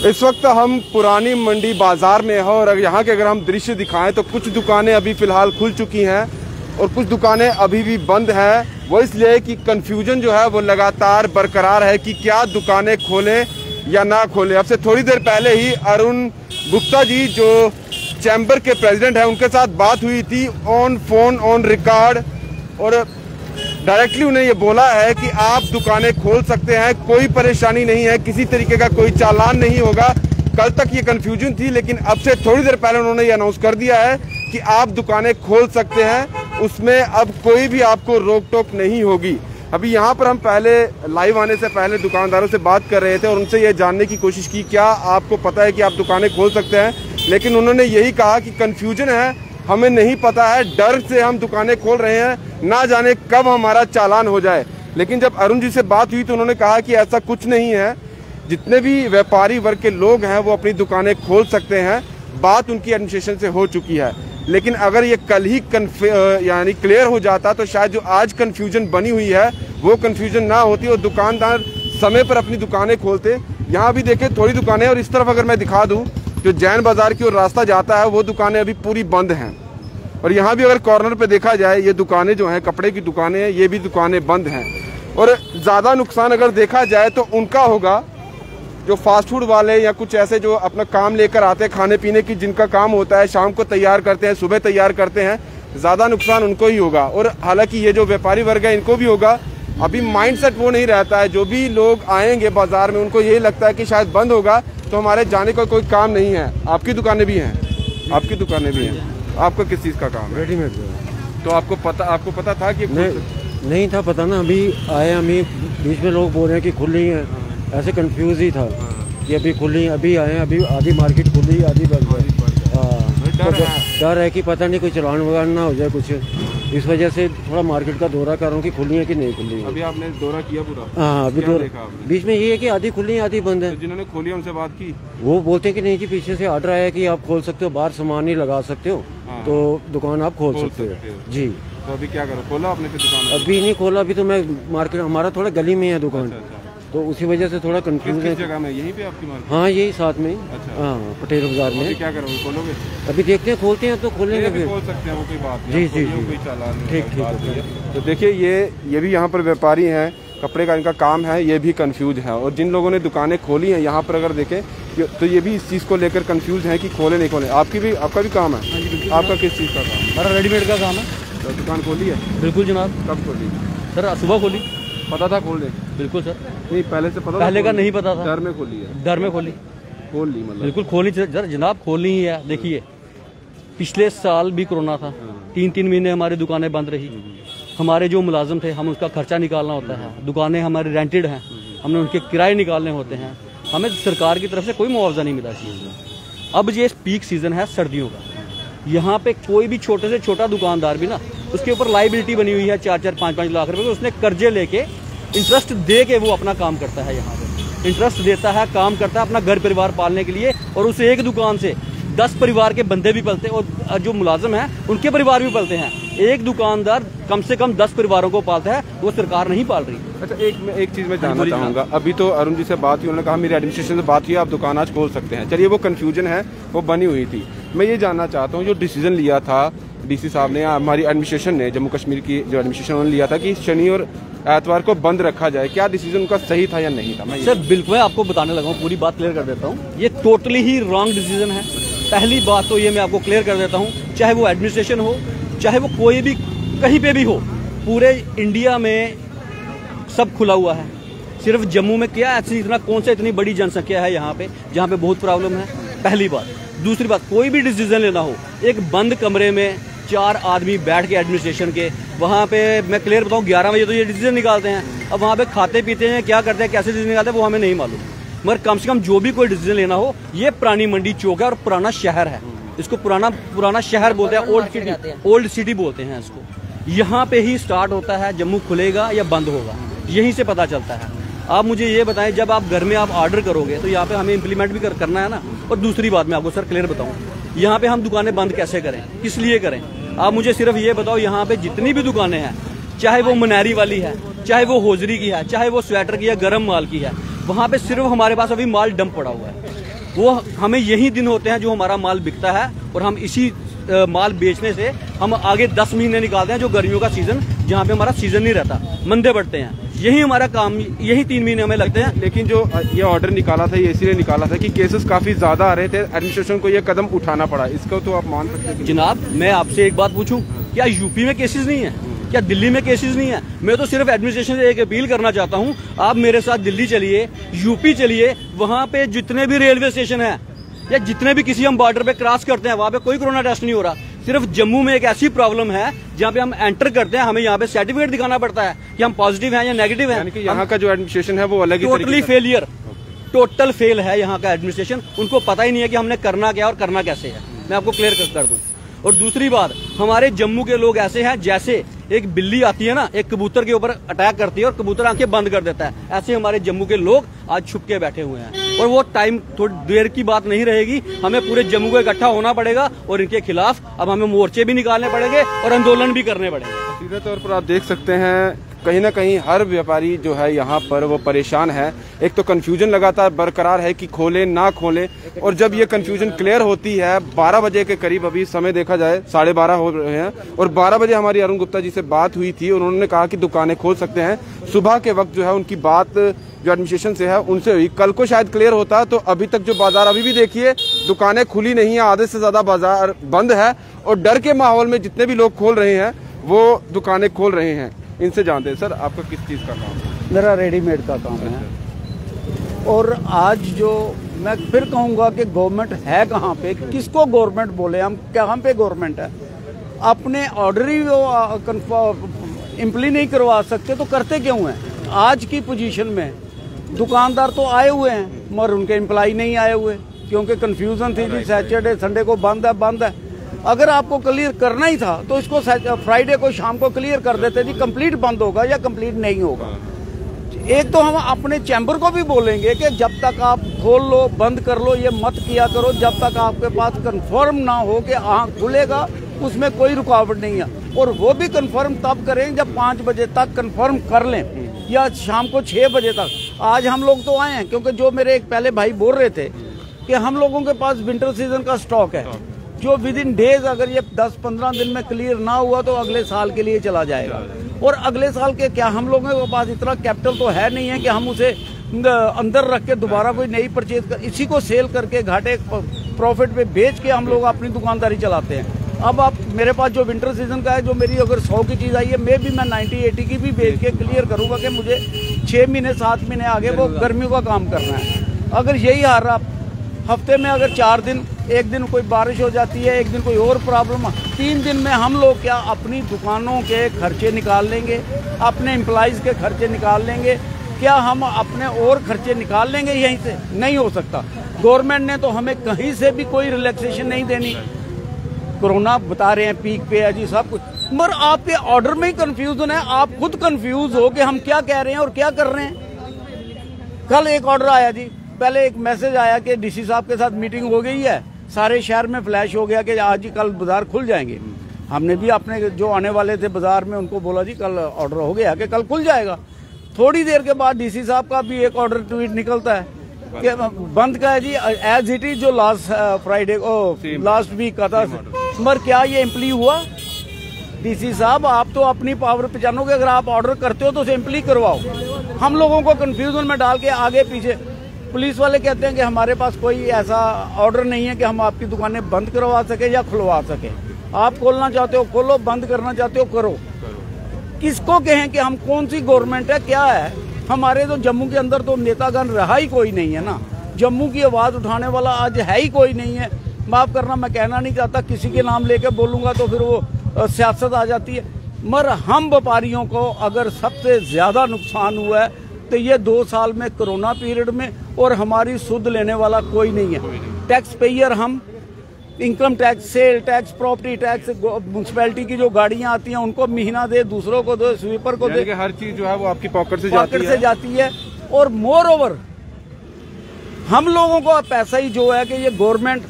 इस वक्त हम पुरानी मंडी बाजार में हैं और यहाँ के अगर हम दृश्य दिखाएं तो कुछ दुकानें अभी फिलहाल खुल चुकी हैं और कुछ दुकानें अभी भी बंद हैं। वो इसलिए कि कंफ्यूजन जो है वो लगातार बरकरार है कि क्या दुकानें खोलें या ना खोलें। अब से थोड़ी देर पहले ही अरुण गुप्ता जी जो चैम्बर के प्रेसिडेंट हैं उनके साथ बात हुई थी ऑन फोन ऑन रिकॉर्ड और डायरेक्टली उन्हें ये बोला है कि आप दुकानें खोल सकते हैं, कोई परेशानी नहीं है, किसी तरीके का कोई चालान नहीं होगा। कल तक ये कंफ्यूजन थी लेकिन अब से थोड़ी देर पहले उन्होंने ये अनाउंस कर दिया है कि आप दुकानें खोल सकते हैं, उसमें अब कोई भी आपको रोक टोक नहीं होगी। अभी यहाँ पर हम पहले लाइव आने से पहले दुकानदारों से बात कर रहे थे और उनसे ये जानने की कोशिश की क्या आपको पता है कि आप दुकानें खोल सकते हैं, लेकिन उन्होंने यही कहा कि कंफ्यूजन है, हमें नहीं पता है, डर से हम दुकानें खोल रहे हैं, ना जाने कब हमारा चालान हो जाए। लेकिन जब अरुण जी से बात हुई तो उन्होंने कहा कि ऐसा कुछ नहीं है, जितने भी व्यापारी वर्ग के लोग हैं वो अपनी दुकानें खोल सकते हैं, बात उनकी एडमिनिस्ट्रेशन से हो चुकी है। लेकिन अगर ये कल ही यानी क्लियर हो जाता तो शायद जो आज कन्फ्यूजन बनी हुई है वो कन्फ्यूजन ना होती और दुकानदार समय पर अपनी दुकानें खोलते। यहाँ भी देखें थोड़ी दुकानें और इस तरफ अगर मैं दिखा दूँ जो जैन बाजार की ओर रास्ता जाता है वो दुकानें अभी पूरी बंद हैं। और यहाँ भी अगर कॉर्नर पे देखा जाए ये दुकानें जो हैं कपड़े की दुकानें हैं, ये भी दुकानें बंद हैं। और ज़्यादा नुकसान अगर देखा जाए तो उनका होगा जो फास्ट फूड वाले या कुछ ऐसे जो अपना काम लेकर आते हैं खाने पीने की, जिनका काम होता है शाम को तैयार करते हैं, सुबह तैयार करते हैं, ज़्यादा नुकसान उनको ही होगा। और हालांकि ये जो व्यापारी वर्ग है इनको भी होगा। अभी माइंडसेट वो नहीं रहता है, जो भी लोग आएंगे बाजार में उनको यही लगता है कि शायद बंद होगा तो हमारे जाने का कोई काम नहीं है। आपकी दुकानें भी हैं, आपकी दुकानें भी हैं, आपका किस चीज़ का काम है? रेडीमेड। तो आपको पता था कि नहीं था पता ना, अभी आए हमें बीच में लोग बोल रहे हैं कि खुली है, ऐसे कंफ्यूज ही था कि अभी खुली, अभी आए, अभी आधी मार्केट खुली आधी बंद है। डर है कि पता नहीं कोई चलान वगैरह ना हो जाए कुछ, इस वजह से थोड़ा मार्केट का दौरा कर रहा हूँ कि खुली है कि नहीं खुली है। अभी आपने दौरा किया पूरा? हाँ अभी दौरा, बीच में ये है कि आधी खुली है आधी बंद है। तो जिन्होंने खोली उनसे बात की, वो बोलते हैं कि नहीं जी पीछे से ऑर्डर आया कि आप खोल सकते हो, बाहर सामान ही लगा सकते हो, तो दुकान आप खोल सकते हो जी। तो अभी क्या करो, खोला आपने फिर दुकान? अभी नहीं खोला, अभी तो मैं मार्केट, हमारा थोड़ा गली में है दुकान। तो उसी वजह से थोड़ा कंफ्यूज है। किस जगह में? यहीं पे आपकी मार्केट? हाँ यही साथ में। अच्छा। हाँ पटेल बाजार में। क्या करोगे, खोलोगे? अभी देखते हैं, खोलते हैं तो खोलेंगे फिर। खोल सकते हैं, वो कोई बात नहीं। जी जी कोई चालान नहीं। ठीक। तो देखिए ये भी यहाँ पर व्यापारी हैं, कपड़े का इनका काम है, ये भी कंफ्यूज है। और जिन लोगों ने दुकानें खोली हैं यहाँ पर अगर देखें तो ये भी इस चीज़ को लेकर कंफ्यूज है कि खोले नहीं खोले। आपका भी काम है? आपका किस चीज़ का काम है? हमारा रेडीमेड का काम है। तो दुकान खोली है? बिल्कुल जनाब। कब खोली सर? सुबह खोली। पता था खोल दे? बिल्कुल सर। नहीं पहले से पता? पहले का नहीं पता था। डर में खोली है? डर में खोली। खोल ली मतलब? बिल्कुल खोलनी सर जनाब, खोलनी ही है। देखिए पिछले साल भी कोरोना था, 3 महीने हमारी दुकानें बंद रही। हमारे जो मुलाजिम थे हम उसका खर्चा निकालना होता है, दुकानें हमारी रेंटेड हैं, हमने उनके किराए निकालने होते हैं, हमें सरकार की तरफ से कोई मुआवजा नहीं मिला इस चीज़ में। अब ये पीक सीजन है सर्दियों का, यहाँ पे कोई भी छोटे से छोटा दुकानदार भी ना, उसके ऊपर लाइबिलिटी बनी हुई है 4-4, 5-5 लाख रुपए, उसने कर्जे लेके इंटरेस्ट दे के वो अपना काम करता है। यहाँ पे इंटरेस्ट देता है, काम करता है अपना घर परिवार पालने के लिए, और उस एक दुकान से 10 परिवार के बंदे भी पलते हैं और जो मुलाजिम हैं उनके परिवार भी पलते हैं। एक दुकानदार कम से कम 10 परिवारों को पालता है, वो सरकार नहीं पाल रही। अच्छा एक चीज़ मैं जानना चाहूँगा, अभी तो अरुण जी से बात हुई, उन्होंने कहा मेरी एडमिनिस्ट्रेशन से बात हुई, आप दुकान आज खोल सकते हैं। चलिए वो कन्फ्यूजन है वो बनी हुई थी। मैं ये जानना चाहता हूँ जो डिसीजन लिया था डीसी साहब ने या हमारी एडमिनिस्ट्रेशन ने, जम्मू कश्मीर की जो एडमिनिस्ट्रेशन उन्होंने लिया था कि शनि और एतवार को बंद रखा जाए, क्या डिसीजन उनका सही था या नहीं था? मैं सर बिल्कुल आपको बताने लगा हूँ, पूरी बात क्लियर कर देता हूँ। ये टोटली ही रॉन्ग डिसीजन है। पहली बात तो ये मैं आपको क्लियर कर देता हूँ, चाहे वो एडमिनिस्ट्रेशन हो, चाहे वो कोई भी कहीं पे भी हो, पूरे इंडिया में सब खुला हुआ है। सिर्फ जम्मू में क्या ऐसी कौन सा इतनी बड़ी जनसंख्या है यहाँ पे जहाँ पे बहुत प्रॉब्लम है, पहली बात। दूसरी बात, कोई भी डिसीजन लेना हो, एक बंद कमरे में 4 आदमी बैठ के एडमिनिस्ट्रेशन के, वहाँ पे मैं क्लियर बताऊँ 11 बजे तो ये डिसीजन निकालते हैं। अब वहाँ पे खाते पीते हैं, क्या करते हैं, कैसे डिसीजन निकालते हैं वो हमें नहीं मालूम, मगर कम से कम जो भी कोई डिसीजन लेना हो, ये पुरानी मंडी चौक है और पुराना शहर है, इसको पुराना शहर बोलते हैं, ओल्ड सिटी बोलते हैं इसको। यहाँ पे ही स्टार्ट होता है, जम्मू खुलेगा या बंद होगा यहीं से पता चलता है। आप मुझे ये बताएं, जब आप घर में आप ऑर्डर करोगे तो यहाँ पे हमें इम्प्लीमेंट भी करना है ना। और दूसरी बात मैं आपको सर क्लियर बताऊँ, यहाँ पे हम दुकानें बंद कैसे करें, किस लिए करें? आप मुझे सिर्फ ये बताओ, यहाँ पे जितनी भी दुकानें हैं, चाहे वो मनारी वाली है, चाहे वो होजरी की है, चाहे वो स्वेटर की है, गर्म माल की है, वहाँ पे सिर्फ हमारे पास अभी माल डंप पड़ा हुआ है। वो हमें यही दिन होते हैं जो हमारा माल बिकता है और हम इसी माल बेचने से हम आगे 10 महीने निकालते हैं, जो गर्मियों का सीजन जहाँ पे हमारा सीजन नहीं रहता, मंदे बढ़ते हैं। यही हमारा काम, यही 3 महीने हमें लगते हैं। लेकिन जो ये ऑर्डर निकाला था ये इसलिए निकाला था कि केसेस काफी ज्यादा आ रहे थे, एडमिनिस्ट्रेशन को ये कदम उठाना पड़ा, इसको तो आप मान सकते हैं? जनाब मैं आपसे एक बात पूछूं, क्या यूपी में केसेस नहीं है, क्या दिल्ली में केसेस नहीं है? मैं तो सिर्फ एडमिनिस्ट्रेशन से एक अपील करना चाहता हूं, आप मेरे साथ दिल्ली चलिए, यूपी चलिए, वहां पे जितने भी रेलवे स्टेशन है या जितने भी किसी हम बॉर्डर पे क्रॉस करते हैं वहां पे कोई कोरोना टेस्ट नहीं हो रहा। सिर्फ जम्मू में एक ऐसी प्रॉब्लम है जहाँ पे हम एंटर करते हैं, हमें यहाँ पे सर्टिफिकेट दिखाना पड़ता है कि हम पॉजिटिव हैं या नेगेटिव हैं। यानी कि यहाँ का जो एडमिनिस्ट्रेशन है वो अलग ही टोटली फेलियर, टोटल फेल है यहाँ का एडमिनिस्ट्रेशन। उनको पता ही नहीं है कि हमने करना क्या और करना कैसे है। मैं आपको क्लियर कर दूं। और दूसरी बात, हमारे जम्मू के लोग ऐसे हैं जैसे एक बिल्ली आती है ना, एक कबूतर के ऊपर अटैक करती है और कबूतर आंखें बंद कर देता है, ऐसे हमारे जम्मू के लोग आज छुप के बैठे हुए हैं। और वो टाइम थोड़ी देर की बात नहीं रहेगी, हमें पूरे जम्मू को इकट्ठा होना पड़ेगा और इनके खिलाफ अब हमें मोर्चे भी निकालने पड़ेंगे और आंदोलन भी करने पड़ेंगे। सीधे तौर पर आप देख सकते हैं कहीं ना कहीं हर व्यापारी जो है यहाँ पर वो परेशान है। एक तो कंफ्यूजन लगातार बरकरार है कि खोलें ना खोलें, और जब ये कंफ्यूजन क्लियर होती है 12 बजे के करीब, अभी समय देखा जाए 12:30 हो रहे हैं, और 12 बजे हमारी अरुण गुप्ता जी से बात हुई थी, उन्होंने कहा कि दुकानें खोल सकते हैं। सुबह के वक्त जो है उनकी बात जो एडमिनिस्ट्रेशन से है उनसे हुई, कल को शायद क्लियर होता। तो अभी तक जो बाजार, अभी भी देखिए दुकानें खुली नहीं है, आधे से ज्यादा बाजार बंद है, और डर के माहौल में जितने भी लोग खोल रहे हैं वो दुकानें खोल रहे हैं। इनसे जानते हैं, सर आपका किस चीज़ का काम है? मेरा रेडीमेड का काम है। और आज जो मैं फिर कहूँगा कि गवर्नमेंट है कहाँ पे, किसको गवर्नमेंट बोले, हम कहाँ पे गवर्नमेंट है? अपने ऑर्डर ही वो इम्प्ली नहीं करवा सकते तो करते क्यों हैं? आज की पोजीशन में दुकानदार तो आए हुए हैं मगर उनके एम्प्लॉय नहीं आए हुए, क्योंकि कन्फ्यूजन थी जी, सैटरडे संडे को बंद है। अगर आपको क्लियर करना ही था तो इसको फ्राइडे को शाम को क्लियर कर देते जी, कंप्लीट बंद होगा या कंप्लीट नहीं होगा। एक तो हम अपने चैम्बर को भी बोलेंगे कि जब तक आप खोल लो, बंद कर लो, ये मत किया करो जब तक आपके पास कंफर्म ना हो कि हाँ खुलेगा, उसमें कोई रुकावट नहीं है। और वो भी कंफर्म तब करें जब 5 बजे तक कंफर्म कर लें या शाम को 6 बजे तक। आज हम लोग तो आए हैं, क्योंकि जो मेरे एक पहले भाई बोल रहे थे कि हम लोगों के पास विंटर सीजन का स्टॉक है जो विद इन डेज, अगर ये 10-15 दिन में क्लियर ना हुआ तो अगले साल के लिए चला जाएगा। और अगले साल के क्या हम लोगों के पास इतना कैपिटल तो है नहीं है कि हम उसे अंदर रख के दोबारा कोई नई परचेज कर, इसी को सेल करके घाटे प्रॉफिट पे बेच के हम लोग अपनी दुकानदारी चलाते हैं। अब आप मेरे पास जो विंटर सीजन का है, जो मेरी अगर 100 की चीज़ आई है, मैं 90-80 की भी बेच के क्लियर करूँगा कि मुझे 6 महीने 7 महीने आगे वो गर्मियों का काम करना है। अगर यही हार रहा, हफ्ते में अगर 4 दिन, एक दिन कोई बारिश हो जाती है, एक दिन कोई और प्रॉब्लम, 3 दिन में हम लोग क्या अपनी दुकानों के खर्चे निकाल लेंगे, अपने एम्प्लॉइज़ के खर्चे निकाल लेंगे? क्या हम अपने और खर्चे निकाल लेंगे यहीं से? नहीं हो सकता। गवर्नमेंट ने तो हमें कहीं से भी कोई रिलैक्सेशन नहीं देनी। कोरोना बता रहे हैं पीक पे है जी, सब कुछ, मगर आपके ऑर्डर में ही कंफ्यूजन है। आप खुद कंफ्यूज हो कि हम क्या कह रहे हैं और क्या कर रहे हैं। कल एक ऑर्डर आया जी, पहले एक मैसेज आया कि डीसी साहब के साथ मीटिंग हो गई है, सारे शहर में फ्लैश हो गया कि आज ही कल बाजार खुल जाएंगे। हमने भी अपने जो आने वाले थे बाजार में उनको बोला जी कल ऑर्डर हो गया कि कल खुल जाएगा। थोड़ी देर के बाद डीसी साहब का भी एक ऑर्डर ट्वीट निकलता है कि बंद का है जी, एज इट इज, जो लास्ट फ्राइडे को लास्ट वीक का था। मगर क्या ये इम्प्ली हुआ? डीसी साहब आप तो अपनी पावर पहचानोगे, अगर आप ऑर्डर करते हो तो उसे इम्प्ली करवाओ। हम लोगों को कंफ्यूजन में डाल के आगे पीछे, पुलिस वाले कहते हैं कि हमारे पास कोई ऐसा ऑर्डर नहीं है कि हम आपकी दुकानें बंद करवा सके या खुलवा सके। आप खोलना चाहते हो खोलो, बंद करना चाहते हो करो। किसको कहें कि हम कौन सी गवर्नमेंट है, क्या है? हमारे तो जम्मू के अंदर तो नेतागण रहा ही कोई नहीं है ना, जम्मू की आवाज़ उठाने वाला आज है ही कोई नहीं है। माफ़ करना, मैं कहना नहीं चाहता, किसी के नाम लेके बोलूँगा तो फिर वो सियासत आ जाती है। मगर हम व्यापारियों को अगर सबसे ज़्यादा नुकसान हुआ है तो ये 2 साल में कोरोना पीरियड में, और हमारी सुध लेने वाला कोई नहीं है। टैक्स पेयर हम, income tax, sale tax, property tax, municipality की जो गाड़ियां आती हैं उनको महीना दे, दूसरों को दे, स्वीपर को दे, हर चीज जो है वो आपकी पॉकेट से जाती है। और मोर ओवर हम लोगों को पैसा ही जो है कि ये गवर्नमेंट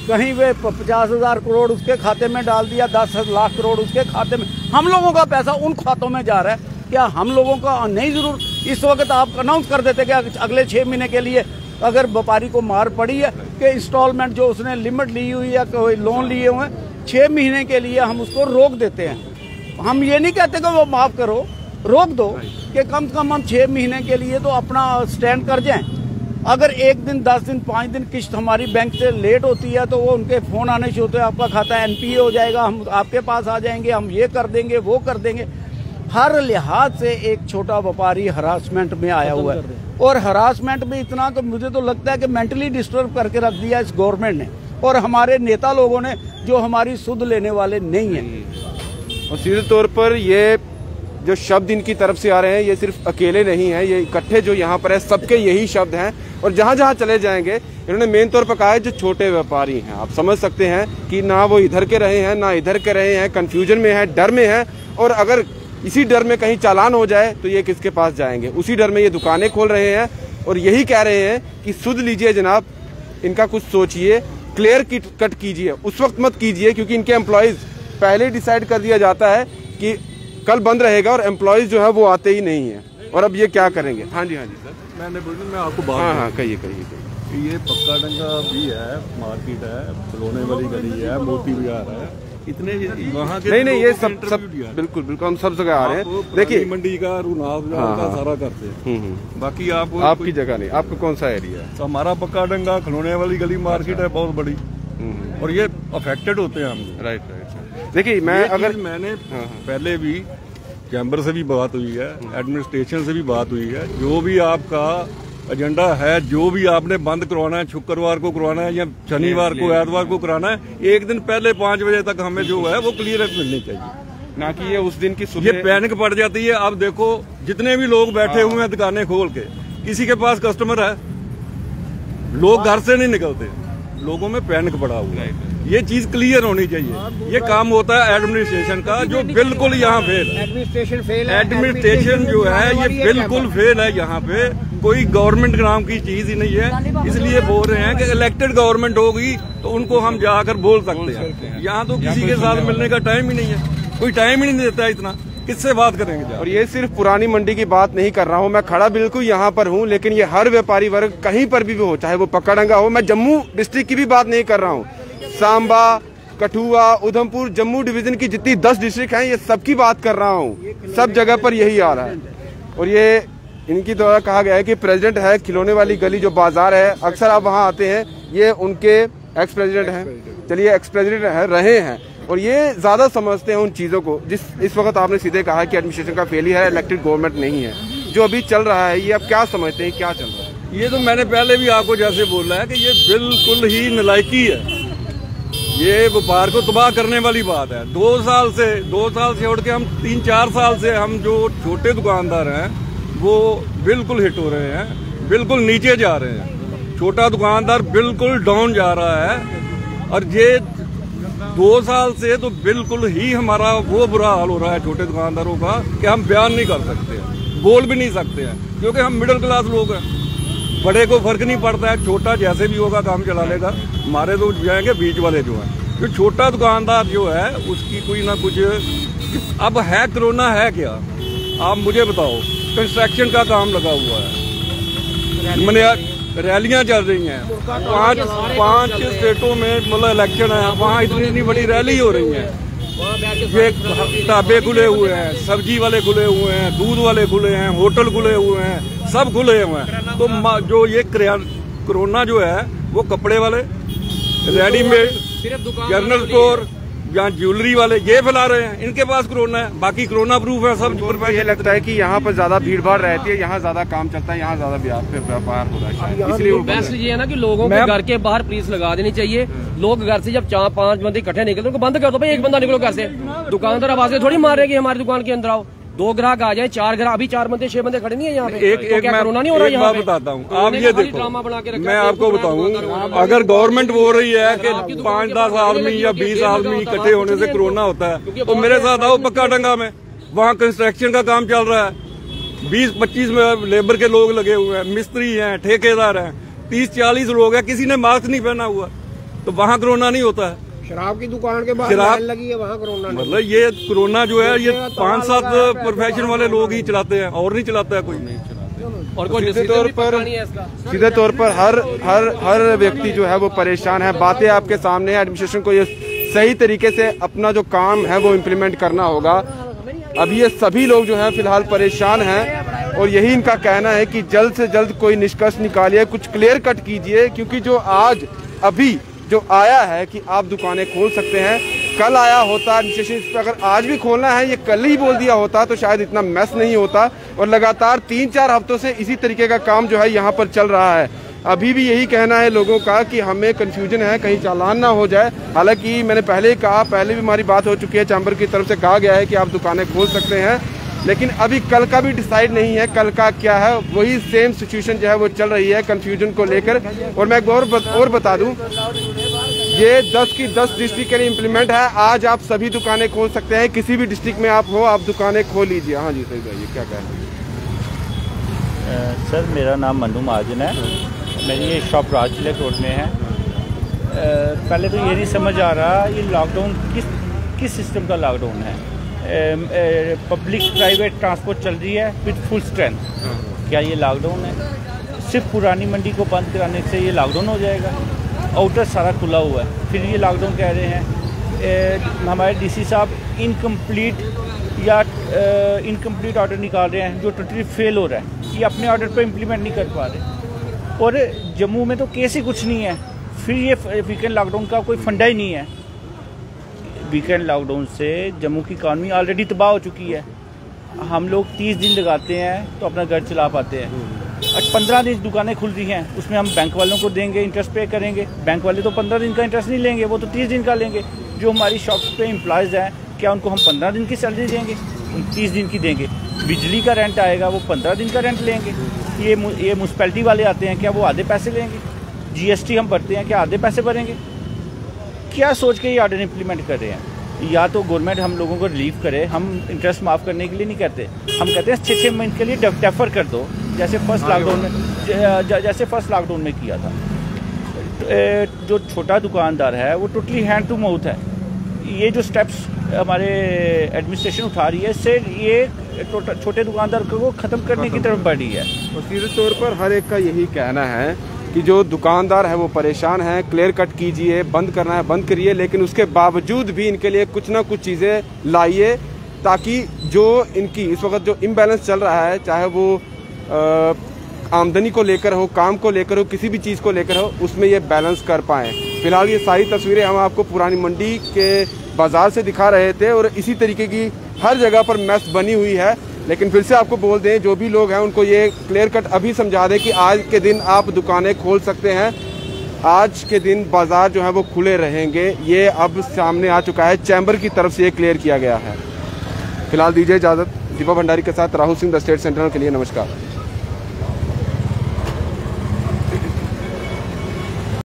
कहीं पे 50,000 करोड़ उसके खाते में डाल दिया, 10 लाख करोड़ उसके खाते में, हम लोगों का पैसा उन खातों में जा रहा है। क्या हम लोगों का नहीं जरूर? इस वक्त आप अनाउंस कर देते कि अगले 6 महीने के लिए अगर व्यापारी को मार पड़ी है कि इंस्टॉलमेंट जो उसने लिमिट ली हुई है, कोई लोन लिए हुए हैं, 6 महीने के लिए हम उसको रोक देते हैं। हम ये नहीं कहते कि वो माफ करो, रोक दो कि कम से कम हम 6 महीने के लिए तो अपना स्टैंड कर जाएं। अगर 1 दिन, 10 दिन, 5 दिन किस्त हमारी बैंक से लेट होती है तो वो उनके फोन आने शुरू होते हैं, आपका खाता एनपीए हो जाएगा, हम आपके पास आ जाएंगे, हम ये कर देंगे, वो कर देंगे। हर लिहाज से एक छोटा व्यापारी हरासमेंट में आया हुआ है, और हरासमेंट में इतना कि मुझे तो लगता है कि मेंटली डिस्टर्ब करके रख दिया इस गवर्नमेंट ने और हमारे नेता लोगों ने, जो हमारी सुध लेने वाले नहीं हैं। और सीधे तौर पर ये जो शब्द इनकी तरफ से आ रहे हैं, ये सिर्फ अकेले नहीं है, ये इकट्ठे जो यहाँ पर है सबके यही शब्द हैं। और जहाँ जहाँ चले जाएंगे इन्होंने मेन तौर पर कहा है जो छोटे व्यापारी हैं, आप समझ सकते हैं कि ना वो इधर के रहे हैं ना इधर के रहे हैं, कंफ्यूजन में है, डर में है। और अगर इसी डर में कहीं चालान हो जाए तो ये किसके पास जाएंगे, उसी डर में ये दुकानें खोल रहे हैं और यही कह रहे हैं कि सुध लीजिए जनाब, इनका कुछ सोचिए, क्लियर कट कीजिए, उस वक्त मत कीजिए क्योंकि इनके एम्प्लॉयज पहले डिसाइड कर दिया जाता है कि कल बंद रहेगा और एम्प्लॉयज जो है वो आते ही नहीं है। और अब ये क्या करेंगे? हाँ जी सर, मैं आपको बात हाँ कहिए। ये पक्का डंगा भी है, मार्केट है, खिलौने वाली गली है, मोती बाजार है, इतने वहाँ के नहीं ये सब बिल्कुल हम सब जगह आ रहे हैं। देखिए मंडी का, रूनाथ का सारा करते हैं। बाकी आपकी जगह नहीं, आपका कौन सा एरिया है? तो हमारा पक्का डंगा, खिलौने वाली गली मार्केट है बहुत बड़ी, और ये अफेक्टेड होते हैं हम। राइट। देखिए मैंने पहले भी चैम्बर से भी बात हुई है, एडमिनिस्ट्रेशन से भी बात हुई है, जो भी आपका एजेंडा है, जो भी आपने बंद करवाना है, शुक्रवार को करवाना है या शनिवार को, एतवार को कराना है, 1 दिन पहले 5 बजे तक हमें जो है वो क्लियरेंस मिलनी चाहिए, ना कि ये उस दिन की सुबह। ये पैनिक पड़ जाती है। अब देखो जितने भी लोग बैठे हुए हैं दुकानें खोल के, किसी के पास कस्टमर है, लोग घर से नहीं निकलते, लोगों में पैनिक पड़ा हुआ है। ये चीज क्लियर होनी चाहिए। ये काम होता है एडमिनिस्ट्रेशन का, जो बिल्कुल यहाँ फेल है। एडमिनिस्ट्रेशन जो है ये बिल्कुल फेल है। यहाँ पे कोई गवर्नमेंट नाम की चीज ही नहीं है। इसलिए बोल रहे हैं कि इलेक्टेड गवर्नमेंट होगी तो उनको हम जाकर बोल सकते हैं। यहाँ तो किसी के साथ मिलने का टाइम ही नहीं है, कोई टाइम ही नहीं देता है इतना, किससे बात करेंगे? और ये सिर्फ पुरानी मंडी की बात नहीं कर रहा हूँ, मैं खड़ा बिल्कुल यहाँ पर हूँ, लेकिन ये हर व्यापारी वर्ग कहीं पर भी हो, चाहे वो पक्का डंगा हो। मैं जम्मू डिस्ट्रिक्ट की भी बात नहीं कर रहा हूँ, सांबा, कठुआ, उधमपुर, जम्मू डिवीजन की जितनी 10 डिस्ट्रिक्ट हैं, ये सबकी बात कर रहा हूँ। सब जगह पर यही आ रहा है। और ये इनकी द्वारा कहा गया है कि प्रेसिडेंट है खिलौने वाली गली जो बाजार है, अक्सर आप वहाँ आते हैं, ये उनके एक्स प्रेसिडेंट हैं, चलिए एक्स प्रेसिडेंट रहे हैं, और ये ज्यादा समझते हैं उन चीजों को। इस वक्त आपने सीधे कहा कि एडमिनिस्ट्रेशन का फेलियर है, इलेक्टेड गवर्नमेंट नहीं है। जो अभी चल रहा है ये आप क्या समझते हैं, क्या चल रहा है? ये तो मैंने पहले भी आपको जैसे बोला है कि ये बिल्कुल ही नालायकी है। ये व्यापार को तबाह करने वाली बात है। 2 साल से उठ के हम 3-4 साल से हम जो छोटे दुकानदार हैं वो बिल्कुल हिट हो रहे हैं, बिल्कुल नीचे जा रहे हैं। छोटा दुकानदार बिल्कुल डाउन जा रहा है। और ये 2 साल से तो बिल्कुल ही हमारा वो बुरा हाल हो रहा है छोटे दुकानदारों का कि हम बयान नहीं कर सकते हैं, बोल भी नहीं सकते हैं, क्योंकि हम मिडिल क्लास लोग हैं। बड़े को फर्क नहीं पड़ता है, छोटा जैसे भी होगा काम चला लेगा। हमारे तो जाएंगे बीच वाले जो है, जो छोटा दुकानदार जो है उसकी कोई ना कुछ। अब है कोरोना है क्या, आप मुझे बताओ। कंस्ट्रक्शन का काम लगा हुआ है, मैंने रैलियां चल रही हैं 5 स्टेटों में, मतलब इलेक्शन है, वहाँ इतनी बड़ी रैली हो रही है। ये ढाबे खुले हुए हैं, सब्जी वाले खुले हुए हैं, दूध वाले खुले हैं, होटल खुले हुए हैं, सब खुले हुए हैं। तो जो ये कोरोना जो है वो कपड़े वाले, रेडीमेड, जनरल स्टोर या ज्वेलरी वाले ये फैला रहे हैं, इनके पास कोरोना है। बाकी कोरोना प्रूफ है सब। ये लगता है कि यहाँ पर ज्यादा भीड़ भाड़ रहती है, यहाँ ज्यादा काम चलता है, यहाँ ज्यादा व्यापार हो रहा है, इसलिए बेस्ट ये है ना कि लोगों के घर के बाहर पुलिस लगा देनी चाहिए। लोग घर से जब 4-5 बंदे इकट्ठे निकलते उनको बंद कर दो भाई, एक बंदा निकलो घर से। दुकानदार आवाज थोड़ी मार रहे कि हमारी दुकान के अंदर आओ। 2 ग्राहक आ जाए, 4 ग्राहक, अभी 4 बंदे 6 बंदे खड़े नहीं है यहाँ पे। एक बात बताता हूँ, आप ये देखो, मैं आपको बताऊँ, अगर गवर्नमेंट बोल रही है कि 5-10 आदमी या 20 आदमी इकट्ठे होने से कोरोना होता है, तो मेरे साथ आओ पक्का डंगा में, वहाँ कंस्ट्रक्शन का काम चल रहा है। 20-25 में लेबर के लोग लगे हुए हैं, मिस्त्री हैं, ठेकेदार हैं, 30-40 लोग हैं, किसी ने मास्क नहीं पहना हुआ, तो वहाँ कोरोना नहीं होता है। शराब की दुकान के बाहर शराब लाइन लगी है, वहाँ कोरोना नहीं। मतलब ये कोरोना जो है ये 5-7 प्रोफेशन वाले लोग ही चलाते हैं और नहीं चलाता है कोई। और कोई सीधे डिसीजन तौर भी पर पक्का नहीं है इसका। सीधे तौर पर हर व्यक्ति जो है वो परेशान है। बातें आपके सामने है। एडमिनिस्ट्रेशन को ये सही तरीके से अपना जो काम है वो इम्प्लीमेंट करना होगा। अब ये सभी लोग जो है फिलहाल परेशान हैं और यही इनका कहना है कि जल्द से जल्द कोई निष्कर्ष निकालिए, कुछ क्लियर कट कीजिए, क्योंकि जो आज अभी जो आया है कि आप दुकानें खोल सकते हैं, कल आया होता एडमिनिस्ट्रेशन इस पर अगर आज भी खोलना है ये कल ही बोल दिया होता तो शायद इतना मैस नहीं होता। और लगातार 3-4 हफ्तों से इसी तरीके का काम जो है यहाँ पर चल रहा है। अभी भी यही कहना है लोगों का कि हमें कंफ्यूजन है, कहीं चालान ना हो जाए। हालांकि मैंने पहले ही कहा, पहले भी हमारी बात हो चुकी है, चैम्बर की तरफ से कहा गया है कि आप दुकानें खोल सकते हैं, लेकिन अभी कल का भी डिसाइड नहीं है। कल का क्या है वही सेम सिचुएशन जो है वो चल रही है कंफ्यूजन को लेकर। और मैं एक और बता दूं, ये 10 की 10 डिस्ट्रिक्ट के लिए इम्प्लीमेंट है। आज आप सभी दुकानें खोल सकते हैं, किसी भी डिस्ट्रिक्ट में आप हो, आप दुकानें खोल लीजिए। हाँ जी, सही भाई, क्या कह रहे हैं? सर मेरा नाम मनु महाजन है, मेरी ये शॉप राजलेक रोड में है। पहले तो ये नहीं समझ आ रहा ये लॉकडाउन किस सिस्टम का लॉकडाउन है। पब्लिक प्राइवेट ट्रांसपोर्ट चल रही है विद फुल स्ट्रेंथ, क्या ये लॉकडाउन है? सिर्फ पुरानी मंडी को बंद कराने से ये लॉकडाउन हो जाएगा? आउटर सारा खुला हुआ है, फिर ये लॉकडाउन कह रहे हैं। हमारे डीसी साहब इनकम्प्लीट ऑर्डर निकाल रहे हैं जो टोटली फेल हो रहा है, ये अपने ऑर्डर पे इम्प्लीमेंट नहीं कर पा रहे। और जम्मू में तो केस ही कुछ नहीं है, फिर ये वीकेंड लॉकडाउन का कोई फंडा ही नहीं है। वीकेंड लॉकडाउन से जम्मू की इकॉनमी ऑलरेडी तबाह हो चुकी है। हम लोग 30 दिन लगाते हैं तो अपना घर चला पाते हैं। आज 15 दिन दुकानें खुल रही हैं, उसमें हम बैंक वालों को देंगे, इंटरेस्ट पे करेंगे। बैंक वाले तो 15 दिन का इंटरेस्ट नहीं लेंगे, वो तो 30 दिन का लेंगे। जो हमारी शॉप्स पे एम्प्लॉयज़ हैं, क्या उनको हम 15 दिन की सैलरी देंगे? 30 दिन की देंगे। बिजली का रेंट आएगा, वो 15 दिन का रेंट लेंगे। ये म्यूनसिपैलिटी वाले आते हैं, क्या वो आधे पैसे लेंगे? GST हम भरते हैं, क्या आधे पैसे भरेंगे? क्या सोच के ये ऑर्डर इम्प्लीमेंट कर रहे हैं? या तो गवर्नमेंट हम लोगों को रिलीफ करे, हम इंटरेस्ट माफ़ करने के लिए नहीं कहते, हम कहते हैं 6 महीने के लिए डेफर कर दो, जैसे फर्स्ट लॉकडाउन में किया था। जो छोटा दुकानदार है वो टोटली हैंड टू माउथ है। ये जो स्टेप्स हमारे एडमिनिस्ट्रेशन उठा रही है, इससे ये छोटे दुकानदार को ख़त्म करने की तरफ बढ़ी है। और सीधे तौर पर हर एक का यही कहना है कि जो दुकानदार है वो परेशान है, क्लियर कट कीजिए, बंद करना है बंद करिए, लेकिन उसके बावजूद भी इनके लिए कुछ ना कुछ चीज़ें लाइए, ताकि जो इनकी इस वक्त जो इम्बैलेंस चल रहा है, चाहे वो आमदनी को लेकर हो, काम को लेकर हो, किसी भी चीज़ को लेकर हो, उसमें ये बैलेंस कर पाएँ। फिलहाल ये सारी तस्वीरें हम आपको पुरानी मंडी के बाज़ार से दिखा रहे थे और इसी तरीके की हर जगह पर मैस बनी हुई है। लेकिन फिर से आपको बोल दें, जो भी लोग हैं उनको ये क्लियर कट अभी समझा दें कि आज के दिन आप दुकानें खोल सकते हैं, आज के दिन बाजार जो है वो खुले रहेंगे। ये अब सामने आ चुका है, चैम्बर की तरफ से ये क्लियर किया गया है। फिलहाल दीजिए इजाज़त। दीपा भंडारी के साथ Rahul Singh, the state central के लिए नमस्कार।